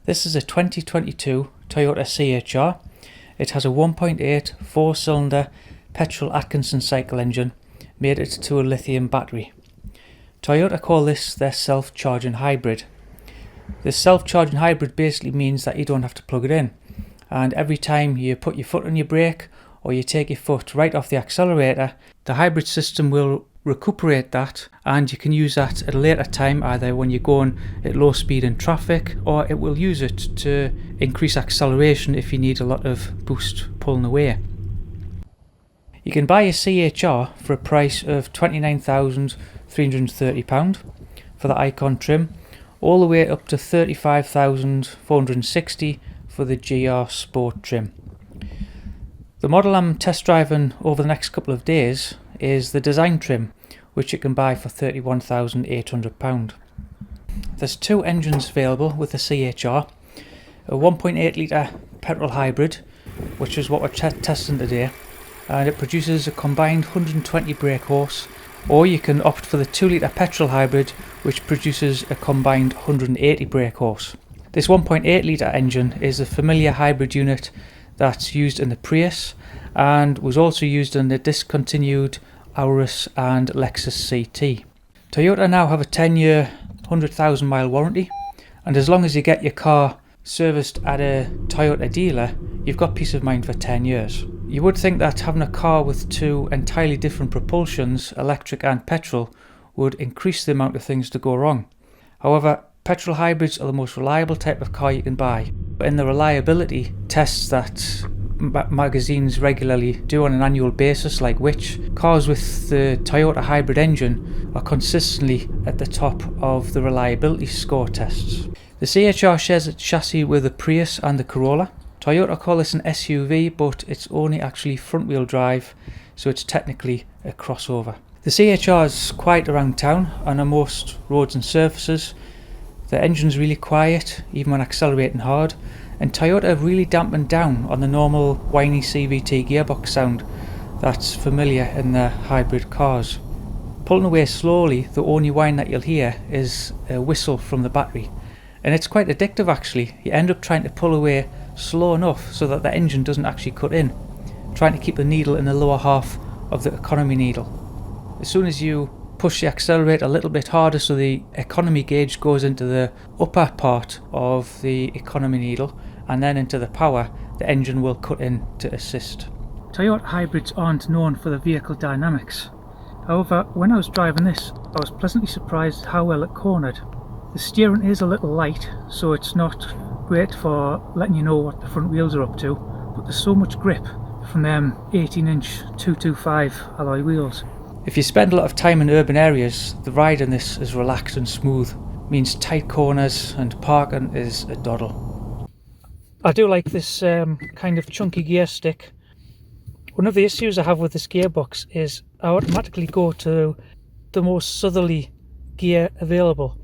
This is a 2022 Toyota CHR. It has a 1.8 4-cylinder petrol Atkinson cycle engine mated to a lithium battery. Toyota call this their self-charging hybrid. This self-charging hybrid basically means that you don't have to plug it in, and every time you put your foot on your brake or you take your foot right off the accelerator, the hybrid system will recuperate that, and you can use that at a later time, either when you're going at low speed in traffic, or it will use it to increase acceleration if you need a lot of boost pulling away. You can buy a CHR for a price of £29,330 for the Icon trim, all the way up to £35,460 for the GR Sport trim. The model I'm test driving over the next couple of days is the design trim, which you can buy for £31,800. There's two engines available with the CHR, a 1.8 litre petrol hybrid, which is what we're testing today, and it produces a combined 120 brake horse, or you can opt for the 2 litre petrol hybrid, which produces a combined 180 brake horse. This 1.8 litre engine is a familiar hybrid unit that's used in the Prius and was also used in the discontinued Auris and Lexus CT. Toyota now have a 10-year, 100,000 mile warranty, and as long as you get your car serviced at a Toyota dealer, you've got peace of mind for 10 years. You would think that having a car with two entirely different propulsions, electric and petrol, would increase the amount of things to go wrong. However, petrol hybrids are the most reliable type of car you can buy. In the reliability tests that magazines regularly do on an annual basis, like which cars with the Toyota hybrid engine are consistently at the top of the reliability score tests. The CHR shares its chassis with the Prius and the Corolla. Toyota call this an SUV, but it's only actually front wheel drive, so it's technically a crossover. The CHR is quiet around town and on most roads and surfaces. The engine's really quiet, even when accelerating hard, and Toyota have really dampened down on the normal whiny CVT gearbox sound that's familiar in their hybrid cars. Pulling away slowly, the only whine that you'll hear is a whistle from the battery, and it's quite addictive actually. You end up trying to pull away slow enough so that the engine doesn't actually cut in, trying to keep the needle in the lower half of the economy needle. As soon as you push the accelerator a little bit harder so the economy gauge goes into the upper part of the economy needle and then into the power, the engine will cut in to assist. Toyota hybrids aren't known for the vehicle dynamics. However, when I was driving this, I was pleasantly surprised how well it cornered. The steering is a little light, so it's not great for letting you know what the front wheels are up to, but there's so much grip from them 18-inch 225 alloy wheels. If you spend a lot of time in urban areas, the ride in this is relaxed and smooth. It means tight corners and parking is a doddle. I do like this kind of chunky gear stick. One of the issues I have with this gearbox is I automatically go to the most southerly gear available,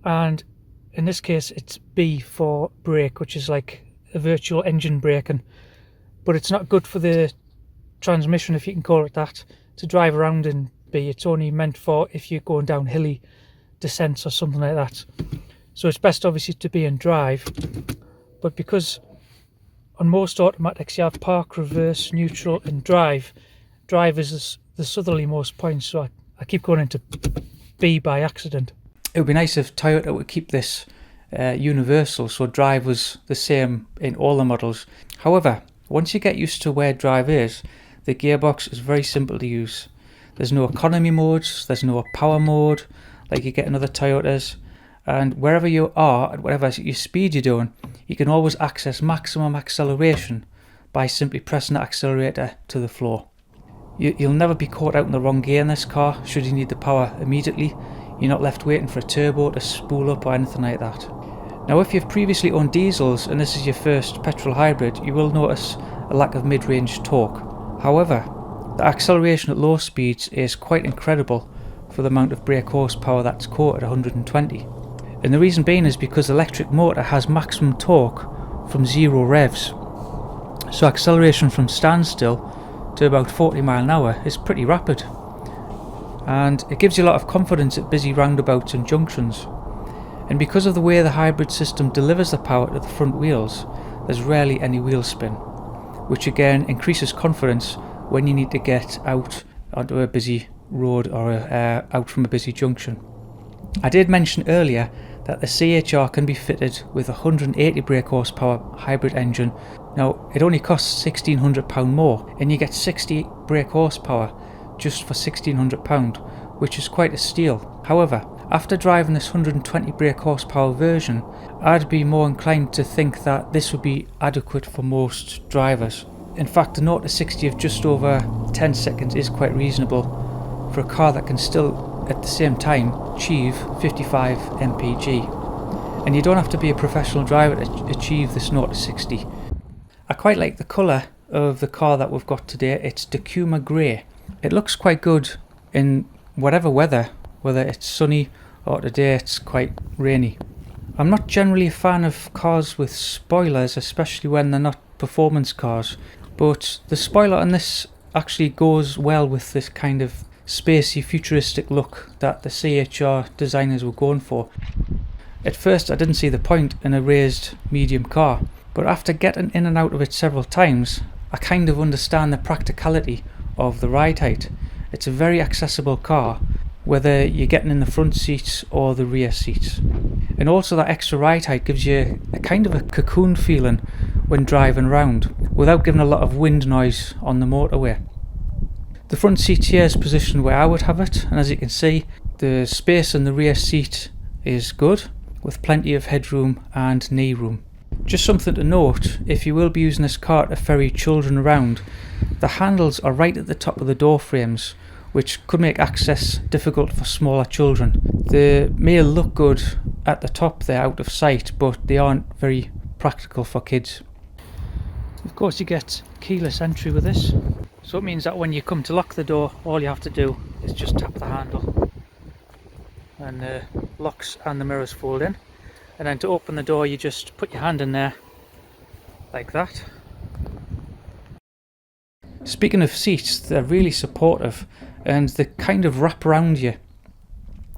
and in this case it's B for brake, which is like a virtual engine braking, but it's not good for the transmission, if you can call it that, to drive around in B. It's only meant for if you're going down hilly descents or something like that. So it's best obviously to be in drive, but because on most automatics you have park, reverse, neutral and drive, drive is the southerly most points, so I keep going into B by accident. It would be nice if Toyota would keep this universal, so drive was the same in all the models. However, once you get used to where drive is, the gearbox is very simple to use. There's no economy modes, there's no power mode like you get in other Toyotas, and wherever you are, at whatever your speed you're doing, you can always access maximum acceleration by simply pressing the accelerator to the floor. You'll never be caught out in the wrong gear in this car should you need the power immediately. You're not left waiting for a turbo to spool up or anything like that. Now if you've previously owned diesels and this is your first petrol hybrid, you will notice a lack of mid-range torque. However, the acceleration at low speeds is quite incredible for the amount of brake horsepower that's caught at 120. And the reason being is because the electric motor has maximum torque from 0 revs. So acceleration from standstill to about 40 miles an hour is pretty rapid. And it gives you a lot of confidence at busy roundabouts and junctions. And because of the way the hybrid system delivers the power to the front wheels, there's rarely any wheel spin, which again increases confidence when you need to get out onto a busy road or out from a busy junction. I did mention earlier that the CHR can be fitted with a 180 brake horsepower hybrid engine. Now, it only costs £1,600 more, and you get 60 brake horsepower just for £1,600, which is quite a steal. However, after driving this 120 brake horsepower version, I'd be more inclined to think that this would be adequate for most drivers. In fact, the 0 to 60 of just over 10 seconds is quite reasonable for a car that can still at the same time achieve 55 mpg. And you don't have to be a professional driver to achieve this 0 to 60. I quite like the colour of the car that we've got today. It's Dakuma Grey. It looks quite good in whatever weather, whether it's sunny or today it's quite rainy. I'm not generally a fan of cars with spoilers, especially when they're not performance cars, but the spoiler on this actually goes well with this kind of spacey futuristic look that the CHR designers were going for. At first I didn't see the point in a raised medium car, but after getting in and out of it several times, I kind of understand the practicality of the ride height. It's a very accessible car, whether you're getting in the front seats or the rear seats. And also that extra ride height gives you a kind of a cocoon feeling when driving around, without giving a lot of wind noise on the motorway. The front seat here is positioned where I would have it, and as you can see, the space in the rear seat is good, with plenty of headroom and knee room. Just something to note, if you will be using this car to ferry children around, the handles are right at the top of the door frames, which could make access difficult for smaller children. They may look good at the top there out of sight, but they aren't very practical for kids. Of course you get keyless entry with this, so it means that when you come to lock the door, all you have to do is just tap the handle and the locks and the mirrors fold in, and then to open the door you just put your hand in there like that. Speaking of seats, they're really supportive and they kind of wrap around you.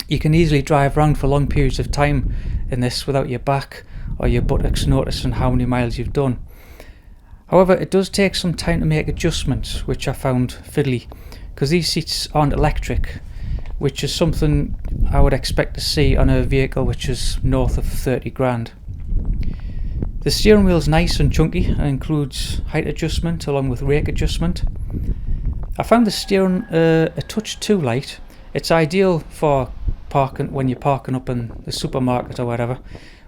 You can easily drive around for long periods of time in this without your back or your buttocks noticing how many miles you've done. However, it does take some time to make adjustments, which I found fiddly, because these seats aren't electric, which is something I would expect to see on a vehicle which is north of 30 grand. The steering wheel is nice and chunky and includes height adjustment along with rake adjustment. I found the steering a touch too light. It's ideal for parking when you're parking up in the supermarket or whatever,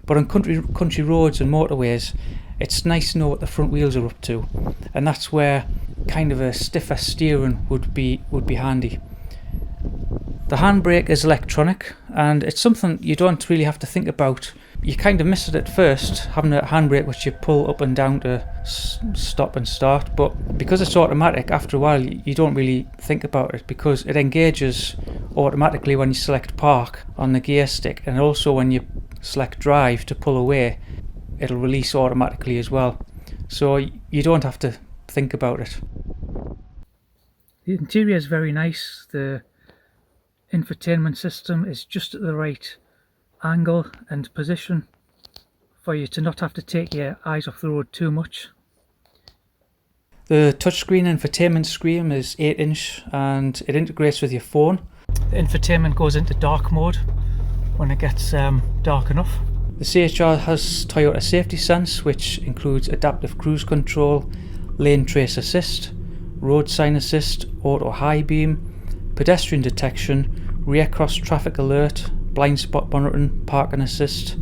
but on country roads and motorways it's nice to know what the front wheels are up to, and that's where kind of a stiffer steering would be handy. The handbrake is electronic, and it's something you don't really have to think about. You kind of miss it at first, having a handbrake which you pull up and down to stop and start, but because it's automatic, after a while you don't really think about it, because it engages automatically when you select park on the gear stick, and also when you select drive to pull away, it'll release automatically as well, so you don't have to think about it. The interior is very nice. The infotainment system is just at the right angle and position for you to not have to take your eyes off the road too much. The touchscreen infotainment screen is 8-inch and it integrates with your phone. The infotainment goes into dark mode when it gets dark enough. The CHR has Toyota Safety Sense, which includes adaptive cruise control, lane trace assist, road sign assist, auto high beam, pedestrian detection, rear cross traffic alert, blind spot monitoring, parking assist,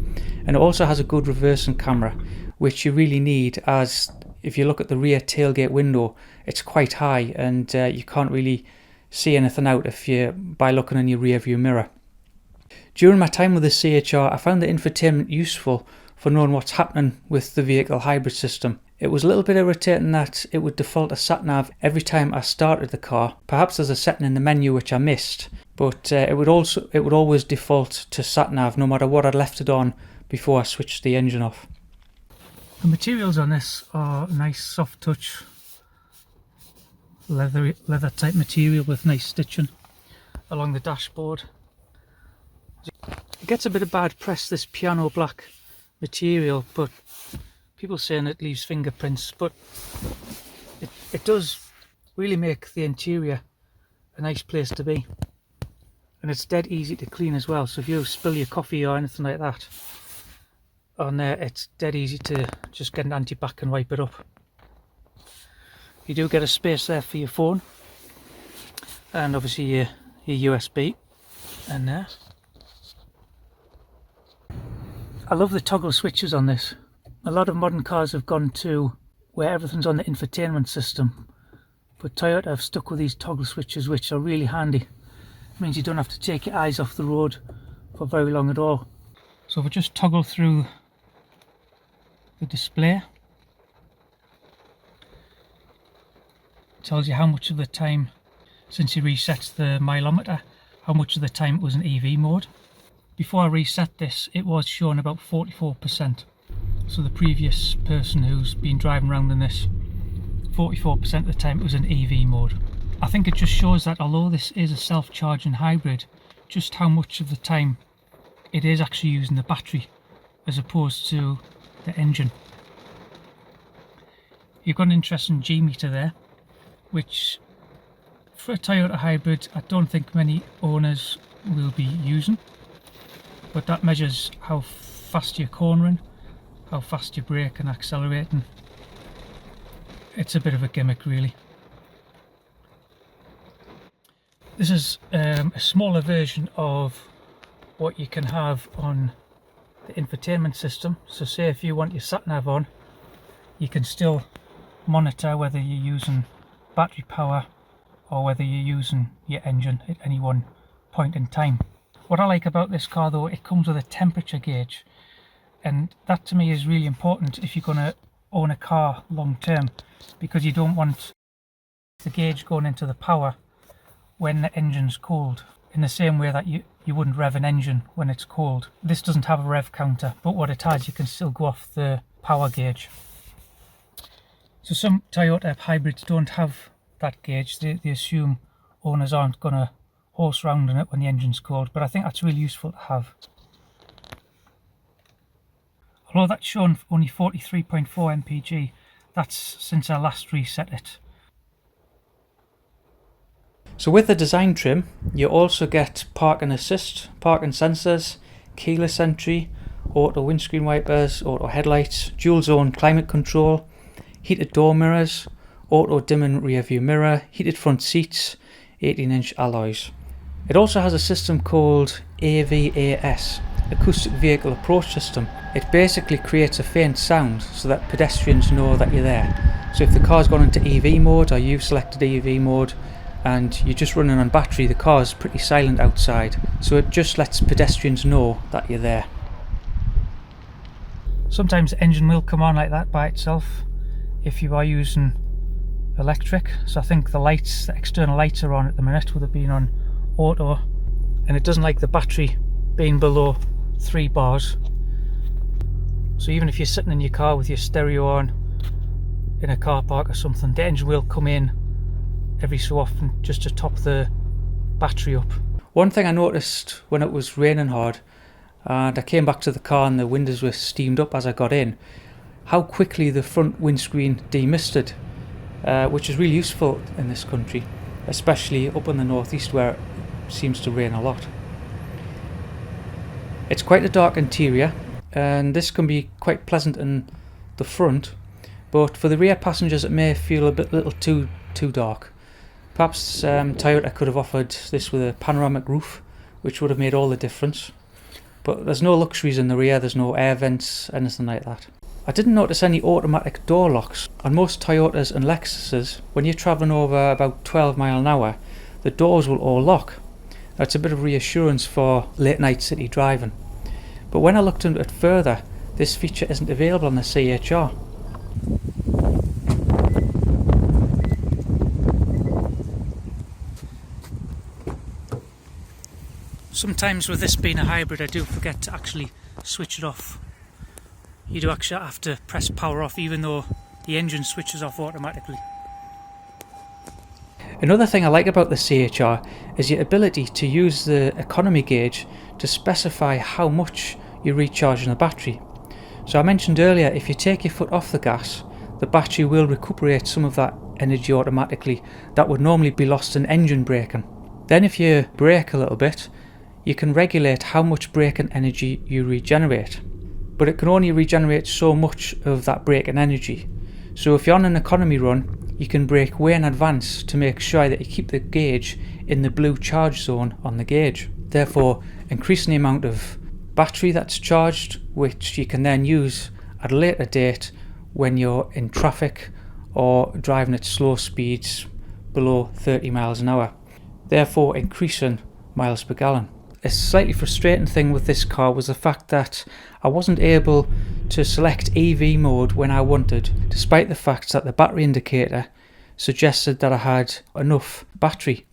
and it also has a good reversing camera, which you really need, as if you look at the rear tailgate window, it's quite high and you can't really see anything out by looking in your rear view mirror. During my time with the CHR, I found the infotainment useful for knowing what's happening with the vehicle hybrid system. It was a little bit irritating that it would default to sat-nav every time I started the car. Perhaps there's a setting in the menu which I missed, but it would always default to sat-nav no matter what I'd left it on before I switched the engine off. The materials on this are nice soft touch leather type material with nice stitching along the dashboard. It gets a bit of bad press, this piano black material, but people saying it leaves fingerprints, but it does really make the interior a nice place to be. And it's dead easy to clean as well, so if you spill your coffee or anything like that on there, it's dead easy to just get an anti-bac and wipe it up. You do get a space there for your phone, and obviously your USB in there. I love the toggle switches on this. A lot of modern cars have gone to where everything's on the infotainment system, but Toyota have stuck with these toggle switches, which are really handy. It means you don't have to take your eyes off the road for very long at all. So if we just toggle through the display, it tells you how much of the time, since you reset the mileometer, how much of the time it was in EV mode. Before I reset this, it was showing about 44%. So the previous person who's been driving around in this, 44% of the time it was in EV mode. I think it just shows that although this is a self-charging hybrid, just how much of the time it is actually using the battery as opposed to the engine. You've got an interesting G meter there, which for a Toyota hybrid I don't think many owners will be using, but that measures how fast you're cornering, how fast you're braking and accelerating. It's a bit of a gimmick really. This is a smaller version of what you can have on the infotainment system. So say if you want your sat nav on, you can still monitor whether you're using battery power or whether you're using your engine at any one point in time. What I like about this car though, it comes with a temperature gauge, and that to me is really important if you're going to own a car long term, because you don't want the gauge going into the power when the engine's cold, in the same way that you wouldn't rev an engine when it's cold. This doesn't have a rev counter, but what it has, you can still go off the power gauge. So some Toyota hybrids don't have that gauge. They assume owners aren't going to horse around in it when the engine's cold, but I think that's really useful to have. Although that's shown only 43.4 mpg, that's since I last reset it. So with the design trim, you also get parking assist, parking sensors, keyless entry, auto windscreen wipers, auto headlights, dual zone climate control, heated door mirrors, auto dimming rear view mirror, heated front seats, 18-inch alloys. It also has a system called AVAS, Acoustic Vehicle Approach System. It basically creates a faint sound so that pedestrians know that you're there. So if the car's gone into EV mode, or you've selected EV mode, and you're just running on battery, the car's pretty silent outside, so it just lets pedestrians know that you're there. Sometimes the engine will come on like that by itself if you are using electric. So I think the lights, the external lights are on at the minute with it being on auto, and it doesn't like the battery being below 3 bars. So even if you're sitting in your car with your stereo on in a car park or something, the engine will come in every so often just to top the battery up. One thing I noticed when it was raining hard and I came back to the car and the windows were steamed up as I got in, how quickly the front windscreen demisted, which is really useful in this country, especially up in the northeast where it seems to rain a lot. It's quite a dark interior, and this can be quite pleasant in the front, but for the rear passengers it may feel a little too dark. Perhaps Toyota could have offered this with a panoramic roof, which would have made all the difference. But there's no luxuries in the rear, there's no air vents, anything like that. I didn't notice any automatic door locks. On most Toyotas and Lexuses, when you're travelling over about 12 miles an hour, the doors will all lock. That's a bit of reassurance for late night city driving. But when I looked into it further, this feature isn't available on the CHR. Sometimes with this being a hybrid, I do forget to actually switch it off. You do actually have to press power off even though the engine switches off automatically. Another thing I like about the CHR is the ability to use the economy gauge to specify how much you're recharging the battery. So I mentioned earlier, if you take your foot off the gas, the battery will recuperate some of that energy automatically that would normally be lost in engine braking. Then if you brake a little bit, you can regulate how much braking energy you regenerate. But it can only regenerate so much of that braking energy. So if you're on an economy run, you can brake way in advance to make sure that you keep the gauge in the blue charge zone on the gauge, therefore increasing the amount of battery that's charged, which you can then use at a later date when you're in traffic or driving at slow speeds below 30 miles an hour, therefore increasing miles per gallon. A slightly frustrating thing with this car was the fact that I wasn't able to select EV mode when I wanted, despite the fact that the battery indicator suggested that I had enough battery.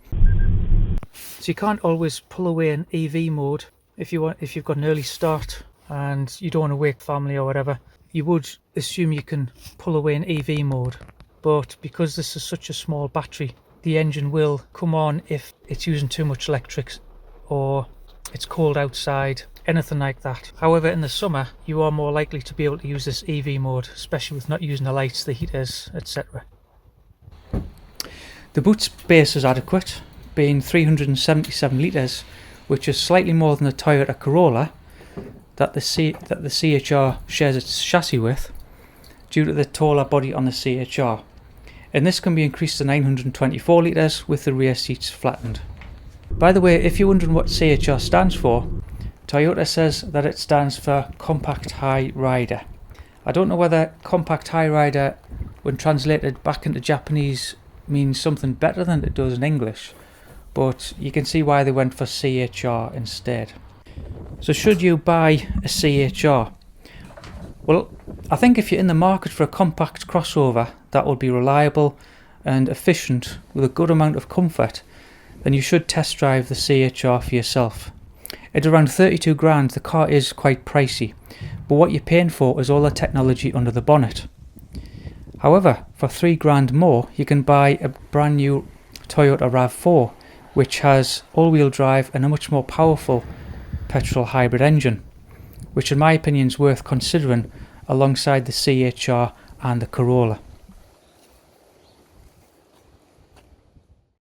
So you can't always pull away in EV mode if you've got an early start and you don't want to wake family or whatever. You would assume you can pull away in EV mode, but because this is such a small battery, the engine will come on if it's using too much electric or it's cold outside, anything like that. However, in the summer you are more likely to be able to use this EV mode, especially with not using the lights, the heaters, etc. The boot space is adequate, being 377 litres, which is slightly more than the Toyota Corolla that the CHR shares its chassis with, due to the taller body on the CHR. And this can be increased to 924 litres with the rear seats flattened. By the way, if you're wondering what CHR stands for, Toyota says that it stands for Compact High Rider. I don't know whether Compact High Rider, when translated back into Japanese, means something better than it does in English, but you can see why they went for CHR instead. So should you buy a CHR? Well, I think if you're in the market for a compact crossover that will be reliable and efficient with a good amount of comfort, then you should test drive the CHR for yourself. At around 32 grand, the car is quite pricey, but what you're paying for is all the technology under the bonnet. However, for 3 grand more, you can buy a brand new Toyota RAV4, which has all-wheel drive and a much more powerful petrol hybrid engine, which in my opinion is worth considering alongside the CHR and the Corolla.